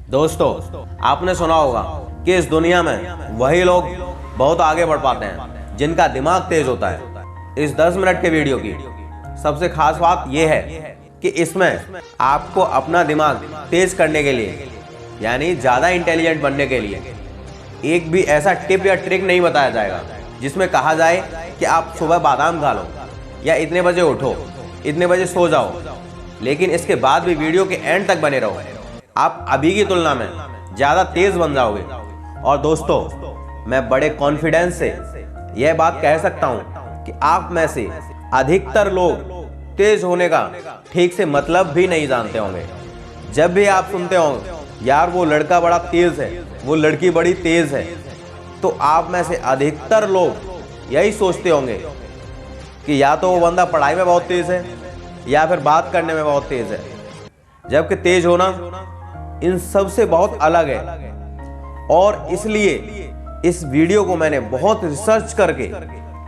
दोस्तों, आपने सुना होगा कि इस दुनिया में वही लोग बहुत आगे बढ़ पाते हैं जिनका दिमाग तेज होता है। इस 10 मिनट के वीडियो की सबसे खास बात यह है कि इसमें आपको अपना दिमाग तेज करने के लिए, यानी ज़्यादा इंटेलिजेंट बनने के लिए, एक भी ऐसा टिप या ट्रिक नहीं बताया जाएगा जिसमें कहा जाए कि आप सुबह बादाम खा लो या इतने बजे उठो, इतने बजे सो जाओ। लेकिन इसके बाद भी वीडियो के एंड तक बने रहो, आप अभी की तुलना में ज़्यादा तेज बन जाओगे। और दोस्तों, मैं बड़े कॉन्फिडेंस से यह बात कह सकता हूँ कि आप में से अधिकतर लोग तेज होने का ठीक से मतलब भी नहीं जानते होंगे। जब भी आप सुनते होंगे यार वो लड़का बड़ा तेज है, वो लड़की बड़ी तेज है, तो आप में से अधिकतर लोग यही सोचते होंगे कि या तो वो बंदा पढ़ाई में बहुत तेज है या फिर बात करने में बहुत तेज है। जबकि तेज होना इन सब से बहुत अलग है। और इसलिए इस वीडियो को मैंने बहुत रिसर्च करके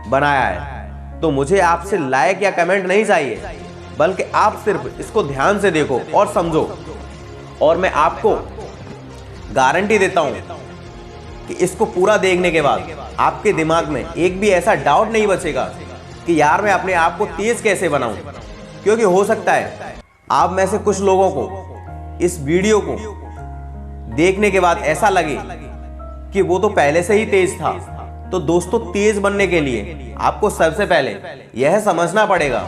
बनाया है। तो मुझे आपसे लाइक या कमेंट नहीं चाहिए, बल्कि आप सिर्फ इसको ध्यान से देखो और समझो। और मैं आपको गारंटी देता हूं कि इसको पूरा देखने के बाद आपके दिमाग में एक भी ऐसा डाउट नहीं बचेगा कि यार मैं अपने आप को तेज कैसे बनाऊं। क्योंकि हो सकता है आप में से कुछ लोगों को इस वीडियो को देखने के बाद ऐसा लगे कि वो तो पहले से ही तेज था। तो दोस्तों, तेज बनने के लिए आपको सबसे पहले यह समझना पड़ेगा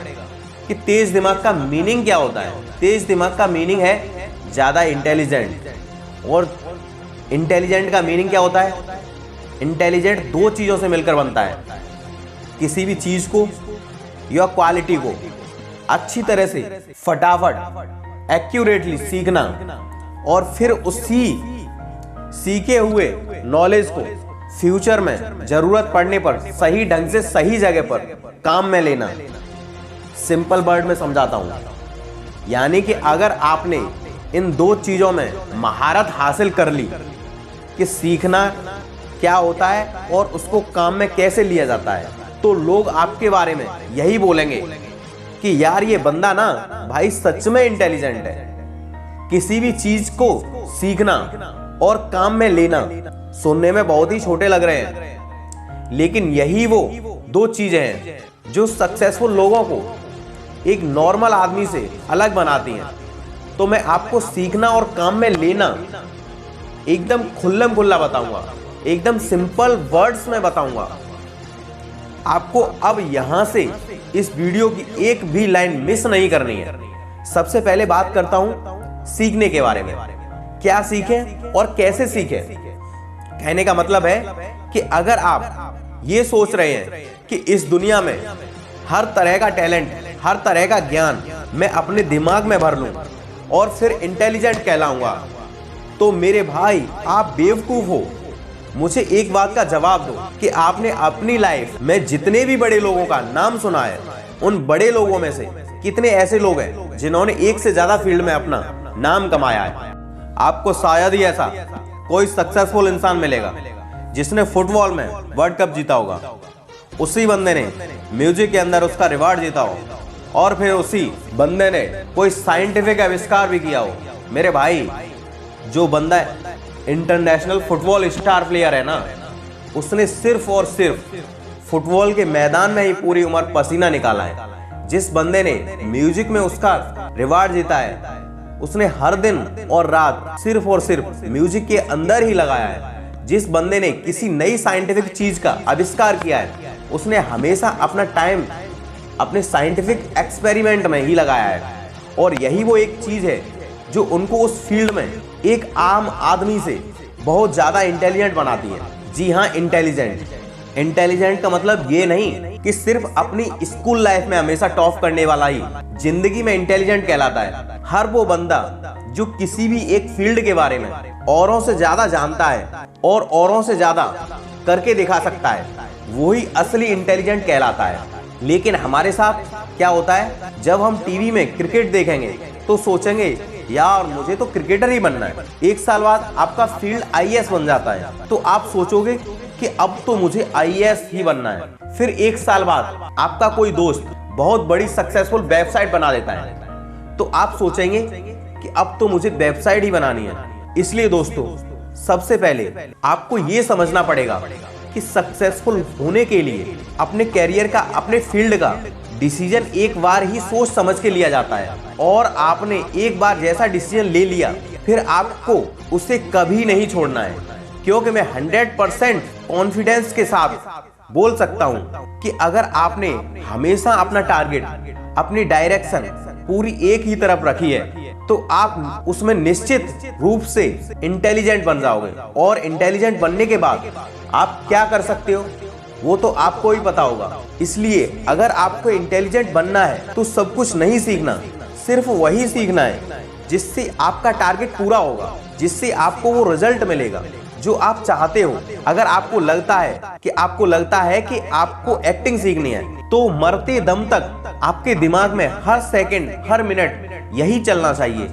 कि तेज दिमाग का मीनिंग क्या होता है। तेज दिमाग का मीनिंग है ज़्यादा इंटेलिजेंट। और इंटेलिजेंट का मीनिंग क्या होता है? इंटेलिजेंट दो चीज़ों से मिलकर बनता है, किसी भी चीज़ को या क्वालिटी को अच्छी तरह से फटाफट एक्यूरेटली सीखना, और फिर उसी सीखे हुए नॉलेज को फ्यूचर में जरूरत पड़ने पर सही ढंग से सही जगह पर काम में लेना। सिंपल वर्ड में समझाता हूं, यानी कि अगर आपने इन दो चीजों में महारत हासिल कर ली कि सीखना क्या होता है और उसको काम में कैसे लिया जाता है, तो लोग आपके बारे में यही बोलेंगे कि यार ये बंदा ना भाई सच में इंटेलिजेंट है। किसी भी चीज को सीखना और काम में लेना सुनने में बहुत ही छोटे लग रहे हैं, लेकिन यही वो दो चीजें हैं जो सक्सेसफुल लोगों को एक नॉर्मल आदमी से अलग बनाती हैं। तो मैं आपको सीखना और काम में लेना एकदम खुल्लम खुल्ला बताऊंगा, एकदम सिंपल वर्ड्स में बताऊंगा आपको। अब यहां से इस वीडियो की एक भी लाइन मिस नहीं करनी है। सबसे पहले बात करता हूं सीखने के बारे में। क्या सीखें और कैसे सीखें? कहने का मतलब है कि अगर आप ये सोच रहे हैं कि इस दुनिया में हर तरह का टैलेंट, हर तरह का ज्ञान मैं अपने दिमाग में भर लूं और फिर इंटेलिजेंट कहलाऊंगा, तो मेरे भाई आप बेवकूफ हो। मुझे एक बात का जवाब दो कि आपने अपनी लाइफ में जितने भी बड़े लोगों का नाम सुना है, उन बड़े लोगों में से कितने ऐसे लोग हैं जिन्होंने एक से ज्यादा फील्ड में अपना नाम कमाया है? आपको शायद ही ऐसा कोई सक्सेसफुल इंसान मिलेगा जिसने फुटबॉल में वर्ल्ड कप जीता होगा, उसी बंदे ने म्यूजिक के अंदर उसका रिवार्ड जीता हो, और फिर उसी बंदे ने कोई साइंटिफिक आविष्कार भी किया हो। मेरे भाई, जो बंदा इंटरनेशनल फुटबॉल स्टार प्लेयर है ना, उसने सिर्फ और सिर्फ फुटबॉल के मैदान में ही पूरी उम्र पसीना निकाला है। जिस बंदे ने म्यूजिक में उसका रिवार्ड जीता है, उसने हर दिन और रात सिर्फ और सिर्फ म्यूजिक के अंदर ही लगाया है। जिस बंदे ने किसी नई साइंटिफिक चीज का आविष्कार किया है, उसने हमेशा अपना टाइम अपने साइंटिफिक एक्सपेरिमेंट में ही लगाया है। और यही वो एक चीज है जो उनको उस फील्ड में एक आम आदमी से बहुत ज्यादा इंटेलिजेंट बनाती है। जी हाँ, इंटेलिजेंट। इंटेलिजेंट का मतलब ये नहीं कि सिर्फ अपनी स्कूल लाइफ में हमेशा टॉप करने वाला ही जिंदगी में इंटेलिजेंट कहलाता है। हर वो बंदा जो किसी भी एक फील्ड के बारे में औरों से ज्यादा जानता है और औरों से ज्यादा करके दिखा सकता है, वही असली इंटेलिजेंट कहलाता है। लेकिन हमारे साथ क्या होता है, जब हम टीवी में क्रिकेट देखेंगे तो सोचेंगे यार मुझे तो क्रिकेटर ही बनना है। एक साल बाद आपका फील्ड आईएएस बन जाता है, तो आप सोचोगे कि अब तो मुझे आईएएस ही बनना है। फिर एक साल बाद आपका कोई दोस्त बहुत बड़ी सक्सेसफुल वेबसाइट बना देता है, तो आप सोचेंगे कि अब तो मुझे वेबसाइट ही बनानी है। इसलिए दोस्तों, सबसे पहले आपको ये समझना पड़ेगा कि सक्सेसफुल होने के लिए अपने कैरियर का, अपने फील्ड का डिसीजन एक बार ही सोच समझ के लिया जाता है, और आपने एक बार जैसा डिसीजन ले लिया फिर आपको उसे कभी नहीं छोड़ना है। क्योंकि मैं 100% कॉन्फिडेंस के साथ बोल सकता हूं कि अगर आपने हमेशा अपना टारगेट, अपनी डायरेक्शन पूरी एक ही तरफ रखी है तो आप उसमें निश्चित रूप से इंटेलिजेंट बन जाओगे। और इंटेलिजेंट बनने के बाद आप क्या कर सकते हो वो तो आपको ही पता होगा। इसलिए अगर आपको इंटेलिजेंट बनना है तो सब कुछ नहीं सीखना, सिर्फ वही सीखना है जिससे आपका टारगेट पूरा होगा, जिससे आपको वो रिजल्ट मिलेगा जो आप चाहते हो। अगर आपको लगता है कि आपको एक्टिंग सीखनी है तो मरते दम तक आपके दिमाग में हर सेकंड, हर मिनट यही चलना चाहिए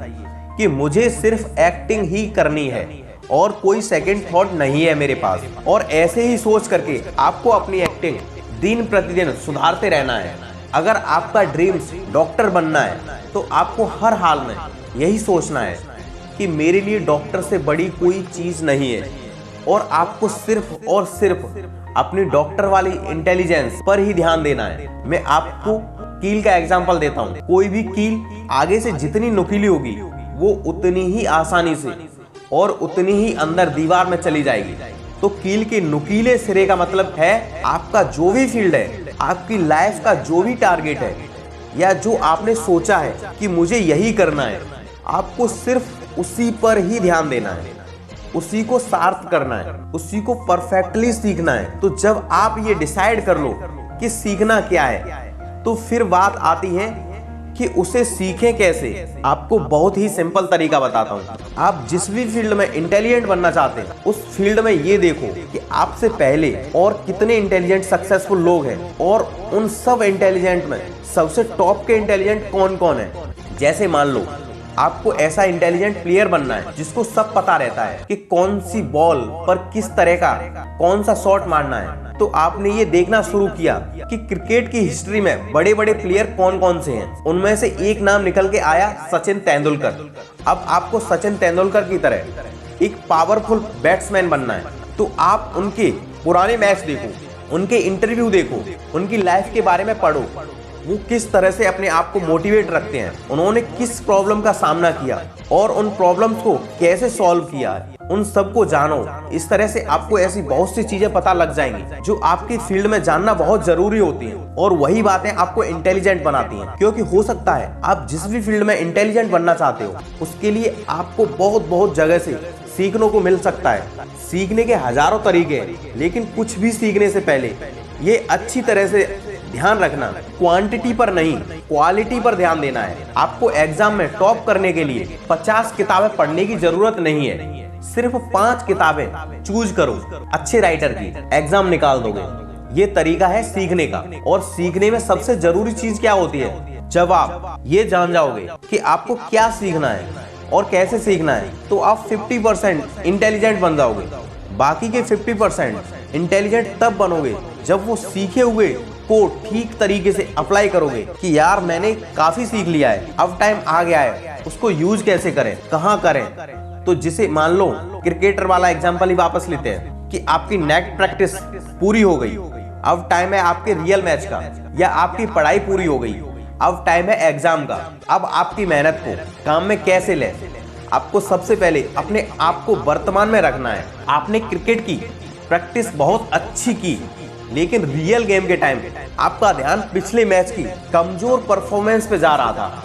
कि मुझे सिर्फ एक्टिंग ही करनी है और कोई सेकंड थॉट नहीं है मेरे पास। और ऐसे ही सोच करके आपको अपनी एक्टिंग दिन प्रतिदिन सुधारते रहना है। अगर आपका ड्रीम्स डॉक्टर बनना है तो आपको हर हाल में यही सोचना है कि मेरे लिए डॉक्टर से बड़ी कोई चीज नहीं है, और आपको सिर्फ और सिर्फ अपनी डॉक्टर वाली इंटेलिजेंस पर ही ध्यान देना है। मैं आपको कील का एग्जांपल देता हूँ। कोई भी कील आगे से जितनी नुकीली होगी वो उतनी ही आसानी से और उतनी ही अंदर दीवार में चली जाएगी। तो कील के नुकीले सिरे का मतलब है आपका जो भी फील्ड है, आपकी लाइफ का जो भी टारगेट है, या जो आपने सोचा है कि मुझे यही करना है, आपको सिर्फ उसी पर ही ध्यान देना है, उसी को सार्थ करना है, उसी को परफेक्टली सीखना है। तो जब आप ये डिसाइड कर लो कि सीखना क्या है, तो फिर बात आती है कि उसे सीखें कैसे। आपको बहुत ही सिंपल तरीका बताता हूँ। आप जिस भी फील्ड में इंटेलिजेंट बनना चाहते हैं उस फील्ड में ये देखो कि आपसे पहले और कितने इंटेलिजेंट सक्सेसफुल लोग हैं, और उन सब इंटेलिजेंट में सबसे टॉप के इंटेलिजेंट कौन कौन है। जैसे मान लो आपको ऐसा इंटेलिजेंट प्लेयर बनना है जिसको सब पता रहता है कि कौन सी बॉल पर किस तरह का कौन सा शॉट मारना है, तो आपने ये देखना शुरू किया कि क्रिकेट की हिस्ट्री में बड़े बड़े प्लेयर कौन कौन से हैं। उनमें से एक नाम निकल के आया, सचिन तेंदुलकर। अब आपको सचिन तेंदुलकर की तरह एक पावरफुल बैट्समैन बनना है, तो आप उनके पुराने मैच देखो, उनके इंटरव्यू देखो, उनकी लाइफ के बारे में पढ़ो, वो किस तरह से अपने आप को मोटिवेट रखते हैं, उन्होंने किस प्रॉब्लम का सामना किया और उन प्रॉब्लम्स को कैसे सॉल्व किया, उन सबको जानो। इस तरह से आपको ऐसी बहुत सी चीजें पता लग जाएंगी जो आपकी फील्ड में जानना बहुत जरूरी होती हैं, और वही बातें आपको इंटेलिजेंट बनाती हैं। क्योंकि हो सकता है आप जिस भी फील्ड में इंटेलिजेंट बनना चाहते हो उसके लिए आपको बहुत जगह से सीखने को मिल सकता है। सीखने के हजारों तरीके हैं, लेकिन कुछ भी सीखने से पहले ये अच्छी तरह से ध्यान रखना, क्वांटिटी पर नहीं क्वालिटी पर ध्यान देना है। आपको एग्जाम में टॉप करने के लिए 50 किताबें पढ़ने की जरूरत नहीं है, सिर्फ 5 किताबें चूज करो अच्छे राइटर की, एग्जाम निकाल दोगे। ये तरीका है सीखने का। और सीखने में सबसे जरूरी चीज क्या होती है, जब आप ये जान जाओगे कि आपको क्या सीखना है और कैसे सीखना है, तो आप 50% इंटेलिजेंट बन जाओगे। बाकी के 50% इंटेलिजेंट तब बनोगे जब वो सीखे हुए को ठीक तरीके से अप्लाई करोगे कि यार मैंने काफी सीख लिया है, अब टाइम आ गया है उसको यूज कैसे करें, कहाँ करें। तो जिसे मान लो क्रिकेटर वाला एग्जांपल ही वापस लेते हैं कि आपकी नेट प्रैक्टिस पूरी हो गई, अब टाइम है आपके रियल मैच का, या आपकी पढ़ाई पूरी हो गई, अब टाइम है एग्जाम का। अब आपकी मेहनत को काम में कैसे लें, आपको सबसे पहले अपने आप को वर्तमान में रखना है। आपने क्रिकेट की प्रैक्टिस बहुत अच्छी की, लेकिन रियल गेम के टाइम आपका ध्यान पिछले मैच की कमजोर परफॉर्मेंस पे जा रहा था।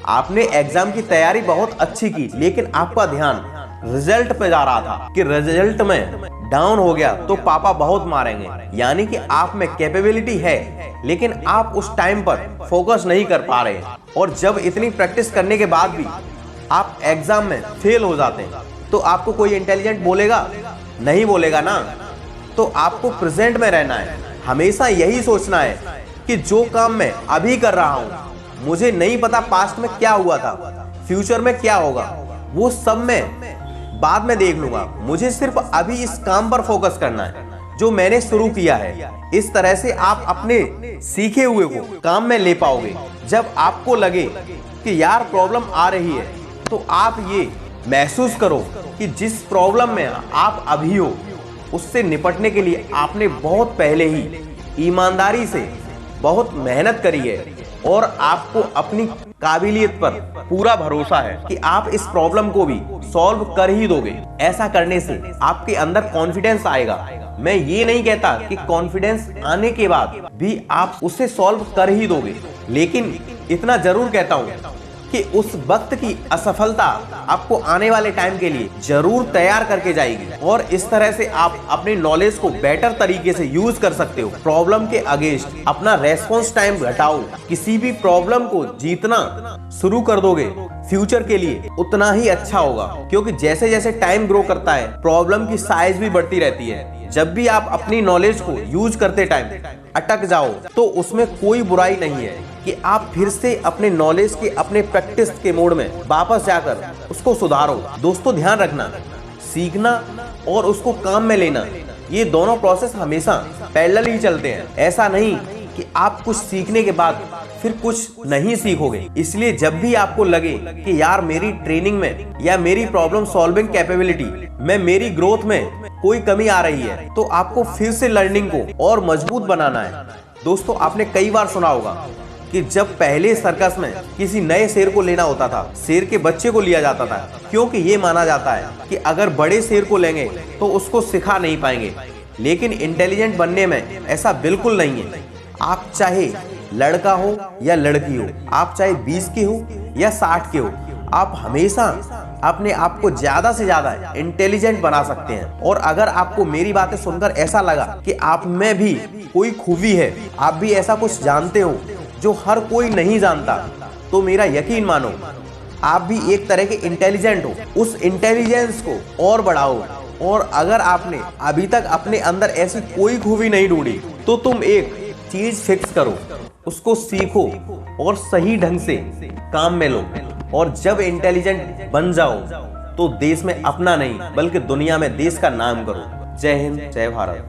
आपने एग्जाम की तैयारी बहुत अच्छी की, लेकिन आपका ध्यान रिजल्ट पे जा रहा था कि रिजल्ट में डाउन हो गया तो पापा बहुत मारेंगे। यानी कि आप में कैपेबिलिटी है, लेकिन आप उस टाइम पर फोकस नहीं कर पा रहे, और जब इतनी प्रैक्टिस करने के बाद भी आप एग्जाम में फेल हो जाते हैं तो आपको कोई इंटेलिजेंट बोलेगा? नहीं बोलेगा ना। तो आपको प्रेजेंट में रहना है, हमेशा यही सोचना है कि जो काम मैं अभी कर रहा हूं, मुझे नहीं पता पास्ट में क्या हुआ था, फ्यूचर में क्या होगा, वो सब मैं बाद में देख लूंगा, मुझे सिर्फ अभी इस काम पर फोकस करना है जो मैंने शुरू किया है। इस तरह से आप अपने सीखे हुए को काम में ले पाओगे। जब आपको लगे कि यार प्रॉब्लम आ रही है, तो आप ये महसूस करो कि जिस प्रॉब्लम में आप अभी हो उससे निपटने के लिए आपने बहुत पहले ही ईमानदारी से बहुत मेहनत करी है और आपको अपनी काबिलियत पर पूरा भरोसा है कि आप इस प्रॉब्लम को भी सॉल्व कर ही दोगे। ऐसा करने से आपके अंदर कॉन्फिडेंस आएगा। मैं ये नहीं कहता कि कॉन्फिडेंस आने के बाद भी आप उसे सॉल्व कर ही दोगे, लेकिन इतना जरूर कहता हूँ कि उस वक्त की असफलता आपको आने वाले टाइम के लिए जरूर तैयार करके जाएगी और इस तरह से आप अपने नॉलेज को बेटर तरीके से यूज कर सकते हो। प्रॉब्लम के अगेंस्ट अपना रेस्पॉन्स टाइम घटाओ। किसी भी प्रॉब्लम को जीतना शुरू कर दोगे फ्यूचर के लिए उतना ही अच्छा होगा, क्योंकि जैसे जैसे टाइम ग्रो करता है प्रॉब्लम की साइज भी बढ़ती रहती है। जब भी आप अपनी नॉलेज को यूज करते टाइम अटक जाओ तो उसमें कोई बुराई नहीं है कि आप फिर से अपने नॉलेज के अपने प्रैक्टिस के मोड में वापस जाकर उसको सुधारो। दोस्तों ध्यान रखना, सीखना और उसको काम में लेना, ये दोनों प्रोसेस हमेशा पैरेलल ही चलते हैं। ऐसा नहीं कि आप कुछ सीखने के बाद फिर कुछ नहीं सीखोगे। इसलिए जब भी आपको लगे कि यार मेरी ट्रेनिंग में या मेरी प्रॉब्लम सॉल्विंग कैपेबिलिटी में मेरी ग्रोथ में कोई कमी आ रही है, तो आपको फिर से लर्निंग को और मजबूत बनाना है। दोस्तों आपने कई बार सुना होगा कि जब पहले सर्कस में किसी नए शेर को लेना होता था, शेर के बच्चे को लिया जाता था, क्योंकि ये माना जाता है कि अगर बड़े शेर को लेंगे तो उसको सिखा नहीं पाएंगे। लेकिन इंटेलिजेंट बनने में ऐसा बिल्कुल नहीं है। आप चाहे लड़का हो या लड़की हो, आप चाहे 20 के हो या 60 के हो, आप हमेशा अपने आप को ज्यादा से ज्यादा इंटेलिजेंट बना सकते हैं। और अगर आपको मेरी बातें सुनकर ऐसा लगा कि आप में भी कोई खूबी है, आप भी ऐसा कुछ जानते हो जो हर कोई नहीं जानता, तो मेरा यकीन मानो आप भी एक तरह के इंटेलिजेंट हो। उस इंटेलिजेंस को और बढ़ाओ। और अगर आपने अभी तक अपने अंदर ऐसी कोई खूबी नहीं ढूंढी तो तुम एक चीज फिक्स करो, उसको सीखो और सही ढंग से काम में लो। और जब इंटेलिजेंट बन जाओ तो देश में अपना नहीं बल्कि दुनिया में देश का नाम करो। जय हिंद, जय भारत।